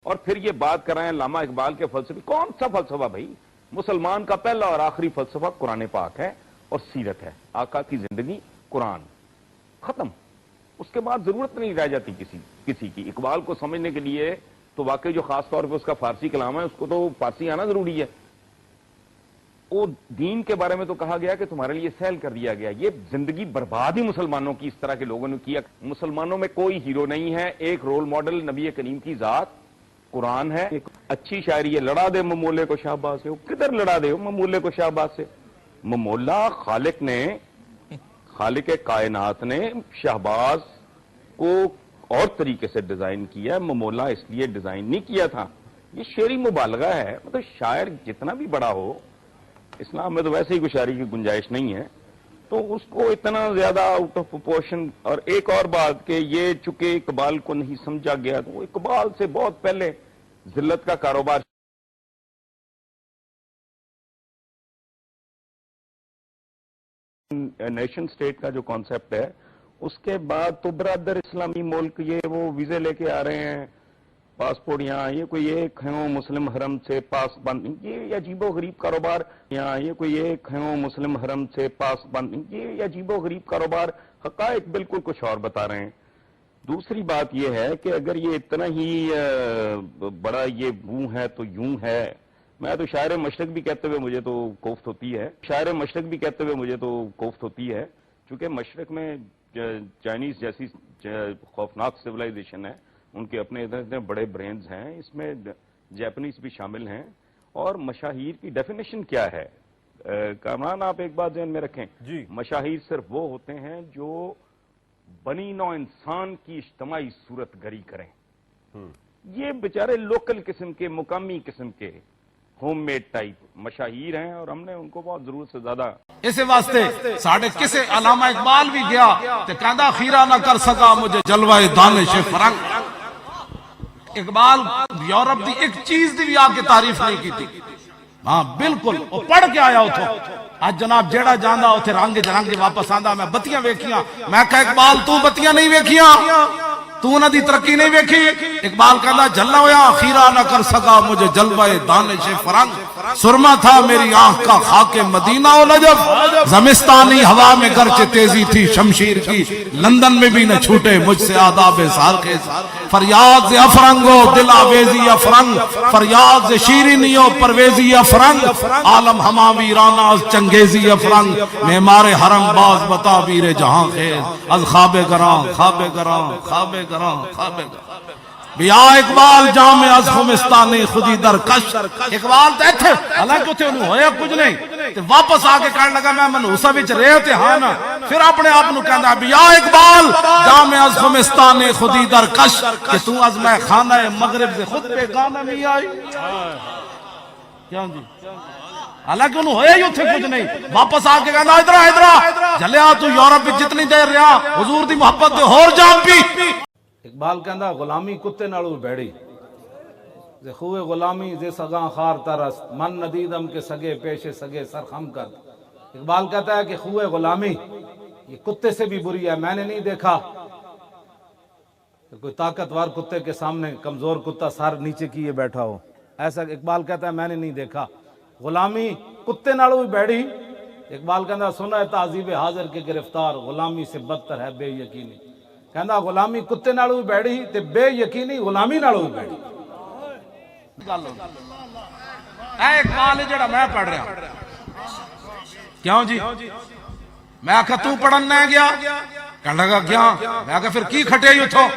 اور پھر یہ بات کر رہے ہیں علامہ اقبال کے فلسفے. کون سا فلسفہ بھائی؟ مسلمان کا پہلا اور آخری فلسفہ قرآن پاک ہے اور سیرت ہے. آقا کی زندگی قرآن، ختم. اس کے بعد ضرورت نہیں رہ جاتی کسی کی. اقبال کو سمجھنے کے لیے تو واقعی جو خاص طور پہ اس کا فارسی کلام ہے، اس کو تو فارسی آنا ضروری ہے. وہ دین کے بارے میں تو کہا گیا کہ تمہارے لیے سیل کر دیا گیا. یہ زندگی برباد ہی مسلمانوں کی اس طرح کے لوگوں نے کیا. مسلمانوں میں کوئی ہیرو نہیں ہے. ایک رول ماڈل نبی کریم کی ذات قرآن ہے. ایک اچھی شاعری ہے، لڑا دے ممولے کو شہباز سے. وہ کدھر لڑا دے ممولے کو شہباز سے؟ ممولا خالق کائنات نے شہباز کو اور طریقے سے ڈیزائن کیا ہے. ممولا اس لیے ڈیزائن نہیں کیا تھا. یہ شعری مبالغہ ہے. مطلب شاعر جتنا بھی بڑا ہو، اسلام میں تو ویسے ہی کوئی شاعری کی گنجائش نہیں ہے، تو اس کو اتنا زیادہ آؤٹ آف پروپورشن. اور ایک اور بات کہ یہ چونکہ اقبال کو نہیں سمجھا گیا، تو وہ اقبال سے بہت پہلے ذلت کا کاروبار نیشن سٹیٹ کا جو کانسیپٹ ہے، اس کے بعد تو برادر اسلامی ملک یہ وہ ویزے لے کے آ رہے ہیں، پاسپورٹ یہاں، یہ کوئی ایک ہے مسلم حرم سے پاس بند. یہ عجیب و غریب کاروبار. یہاں یہ کوئی ایک ہے مسلم حرم سے پاس بند. یہ عجیب و غریب کاروبار. حقائق بالکل کچھ اور بتا رہے ہیں. دوسری بات یہ ہے کہ اگر یہ اتنا ہی بڑا یہ وہ ہے تو یوں ہے. میں تو شاعر مشرق بھی کہتے ہوئے مجھے تو کوفت ہوتی ہے. چونکہ مشرق میں چائنیز جیسی خوفناک سویلائزیشن ہے، ان کے اپنے اتنے بڑے برینز ہیں. اس میں جیپنیز بھی شامل ہیں. اور مشاہیر کی ڈیفینیشن کیا ہے؟ کامران آپ ایک بات ذہن میں رکھیں جی. مشاہیر صرف وہ ہوتے ہیں جو بنی نوع انسان کی اجتماعی صورت گری کریں. یہ بیچارے لوکل قسم کے، مقامی قسم کے، ہوم میڈ ٹائپ مشاہیر ہیں، اور ہم نے ان کو بہت ضرورت سے زیادہ. اس واسطے ساڑھے کسے علامہ اقبال بھی گیا تے کہندا خیرہ نہ کر سکا مجھے جلوہ دانش فرنگ. اقبال یورپ دی ایک چیز دی بھی آ کے تعریف نہیں کی تھی. ہاں بالکل وہ پڑھ کے آیا اتھوں. آج جناب جیڑا جاندہ اتھے رنگ واپس آندہ. میں بتیاں ویکھیاں. میں کہا اقبال تو بتیاں نہیں ویکھیاں، تو نہ دی ترقی نہیں ویکھی. اقبال کہندا جلا ہویا خیرہ نہ کر سکا مجھے جلوہ دانش فرنگ. سرما تھا میری آنکھ کا خاک مدینہ و نجف، زمستانی ہوا میں گرچہ تیزی تھی شمشیر کی، لندن میں بھی نہ چھوٹے مجھ سے آداب سالخیز. فریاد سے افرنگو دل آویزی افرنگ، فریاد سے شیرینی و پرویزی افرنگ، عالم ہما ویرانہ از چنگیزی افرنگ، معمار حرم باز بتا بیر جہاں خیز، از خواب گران خواب گران خواب گران خواب گران. بیا اقبال جام از خمستانی خودی در کش. اقبال تے تھے حالانکہ اتھے انہوں ہویا کچھ نہیں، تے واپس آکے کہنے لگا میں منحوسہ وچ رہے تھے. ہاں نا پھر اپنے آپ نو کہندا بیا اقبال جام از خمستانی خودی در کش، کہ تو از میں خانہ مغرب سے خود پہ گانا نہیں آئی. کیا جی؟ حالانکہ انہوں ہویا ہی اتھے کچھ نہیں. واپس آکے کہندا ادھرا جلیا تو یورپ وچ جتنی دیر رہا حضور دی محبت دے ہور جام پی. اقبال کہندا غلامی کتے نالو بیڑی، زے خوے غلامی زے سگاں خار ترس، من ندیدم کے سگے پیشے سگے سر خم کر. اقبال کہتا ہے کہ خوے غلامی یہ کتے سے بھی بری ہے. میں نے نہیں دیکھا کوئی طاقتور کتے کے سامنے کمزور کتا سر نیچے کیے بیٹھا ہو. ایسا اقبال کہتا ہے میں نے نہیں دیکھا. غلامی کتے نالو بھی بیڑی. اقبال کہتا سنا ہے تعذیب حاضر کے گرفتار، غلامی سے بدتر ہے بے یقینی. کہندا غلامی کتے نالو بھی بیڑی تے بے یقینی غلامی نالو بھی بیڑی. اے اقبال جڑا میں پڑھ رہا کیوں جی؟ میں آکھا تو پڑھن نہ گیا؟ کہنے لگا کیا؟ میں آکھا پھر کی کھٹے ہی اتھو؟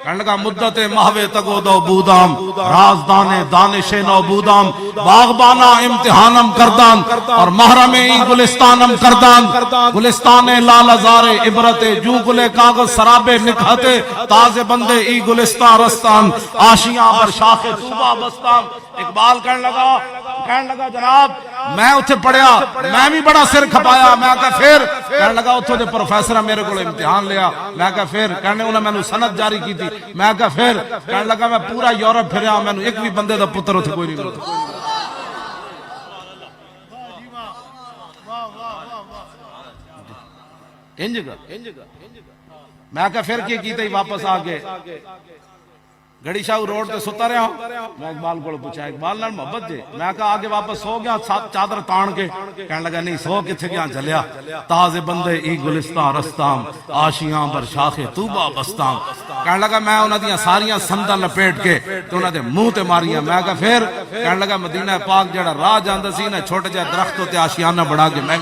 کہنے لگا مدت مہوے تگو دو بودام، رازدان دانش نو بودام، باغبانا امتحانم کردان، اور محرم ای گلستانم کردان. گلستان لال ازار عبرت جو گلے کاغذ سرابے نکھاتے، تازے بندے ای گلستان رستان، آشیاں پر شاخ طوبہ بستان. اقبال کہنے لگا جناب میں اتھے پڑھیا، میں بھی بڑا سر کھپایا. میں کہا پھر؟ کہنے لگا اتھو دے پروفیسرہ میرے کو امتحان لیا. میں کہا پھر؟ کہنے انہوں نے میں سند جاری کی تھی. میں کہا پھر؟ کہنے لگا میں پورا یورپ پھریا، میں ایک بھی بندے دا پتر اتھے کوئی نہیں ملتا. میں کہا پھر کی کیتے ہی واپس آگے گڑی شاہ روڈ تے ستا رہا ہوں میں اقبال کو پوچھا اقبال نال محبت جے میں کہا آگے واپس سو گیا چادر تان کے کہنے لگا نہیں سو کتھے گیا چلیا تازے بندے ای گلستان رستام آشیاں بر شاخ طوبہ بستام کہنے لگا میں انہاں دیاں ساریاں سنداں لپیٹ کے تو انہاں دے منہ تے ماریاں میں کہا پھر کہنے لگا مدینہ پاک جڑا راہ جاندا سی نا چھوٹے جے درختوں تے آشیانہ بڑھا کے میں